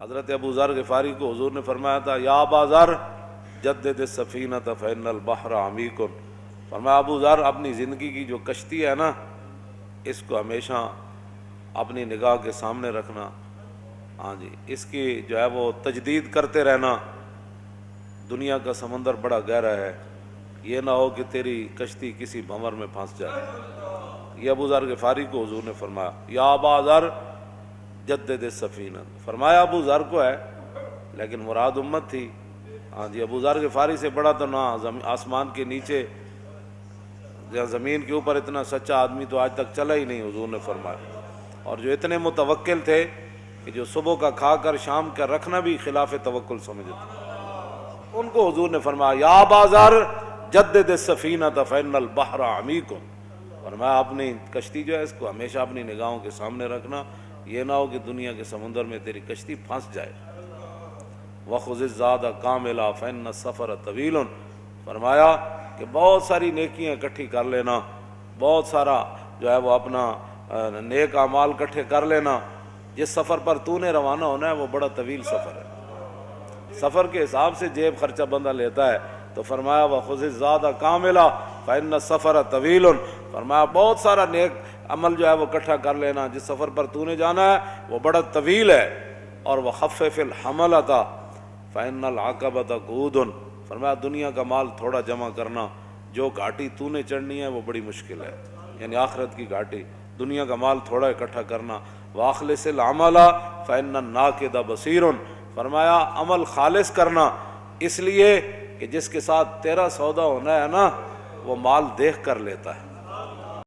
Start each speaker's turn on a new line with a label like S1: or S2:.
S1: حضرت ابو ذر غفاری کو حضور نے فرمایا تھا یا ابا ذر جدد السفینۃ فإن البحر عمیق، فرمایا ابو ذر اپنی زندگی کی جو کشتی ہے نا اس کو ہمیشہ اپنی نگاہ کے سامنے رکھنا، ہاں جی، اس کی جو ہے وہ تجدید کرتے رہنا۔ دنیا کا سمندر بڑا گہرا ہے، یہ نہ ہو کہ تیری کشتی کسی بھنور میں پھنس جائے۔ یہ ابو ذر غفاری کو حضور نے فرمایا یا ابا ذر جدد السفینہ، فرمایا ابو ذر کو ہے لیکن مراد امت تھی۔ ہاں جی، ابو ذر غفاری سے بڑا تو نہ آسمان کے نیچے یا زمین کے اوپر اتنا سچا آدمی تو آج تک چلا ہی نہیں، حضور نے فرمایا۔ اور جو اتنے متوکل تھے کہ جو صبح کا کھا کر شام کا رکھنا بھی خلاف توکل سمجھتے، ان کو حضور نے فرمایا یا ابا ذر جدد السفینۃ فإن البحر عمیق، فرمایا اپنی کشتی جو ہے اس کو ہمیشہ اپنی نگاہوں کے سامنے رکھنا، یہ نہ ہو کہ دنیا کے سمندر میں تیری کشتی پھنس جائے۔ وَخُذِ الزَّادَ كَامِلًا فَإِنَّ السَّفَرَ طَوِيلٌ، فرمایا کہ بہت ساری نیکیاں اکٹھی کر لینا، بہت سارا جو ہے وہ اپنا نیک اعمال اکٹھے کر لینا، جس سفر پر تو نے روانہ ہونا ہے وہ بڑا طویل سفر ہے۔ سفر کے حساب سے جیب خرچہ بندہ لیتا ہے، تو فرمایا وَخُذِ الزَّادَ كَامِلًا فَإِنَّ السَّفَرَ طَوِيلٌ، فرمایا بہت سارا نیک عمل جو ہے وہ اکٹھا کر لینا، جس سفر پر تو نے جانا ہے وہ بڑا طویل ہے۔ اور وَخَفِّفِ الْحَمَلَةَ فَإِنَّ الْعَقَبَةَ قُعُودٌ، فرمایا دنیا کا مال تھوڑا جمع کرنا، جو گھاٹی تو نے چڑھنی ہے وہ بڑی مشکل ہے، یعنی آخرت کی گھاٹی، دنیا کا مال تھوڑا اکٹھا کرنا۔ وَأَخْلِصِ الْعَمَلَ فَإِنَّ النَّاقِدَ بَصِيرٌ، فرمایا عمل خالص کرنا، اس لیے کہ جس کے ساتھ تیرا سودا ہونا ہے نا وہ مال دیکھ کر لیتا ہے۔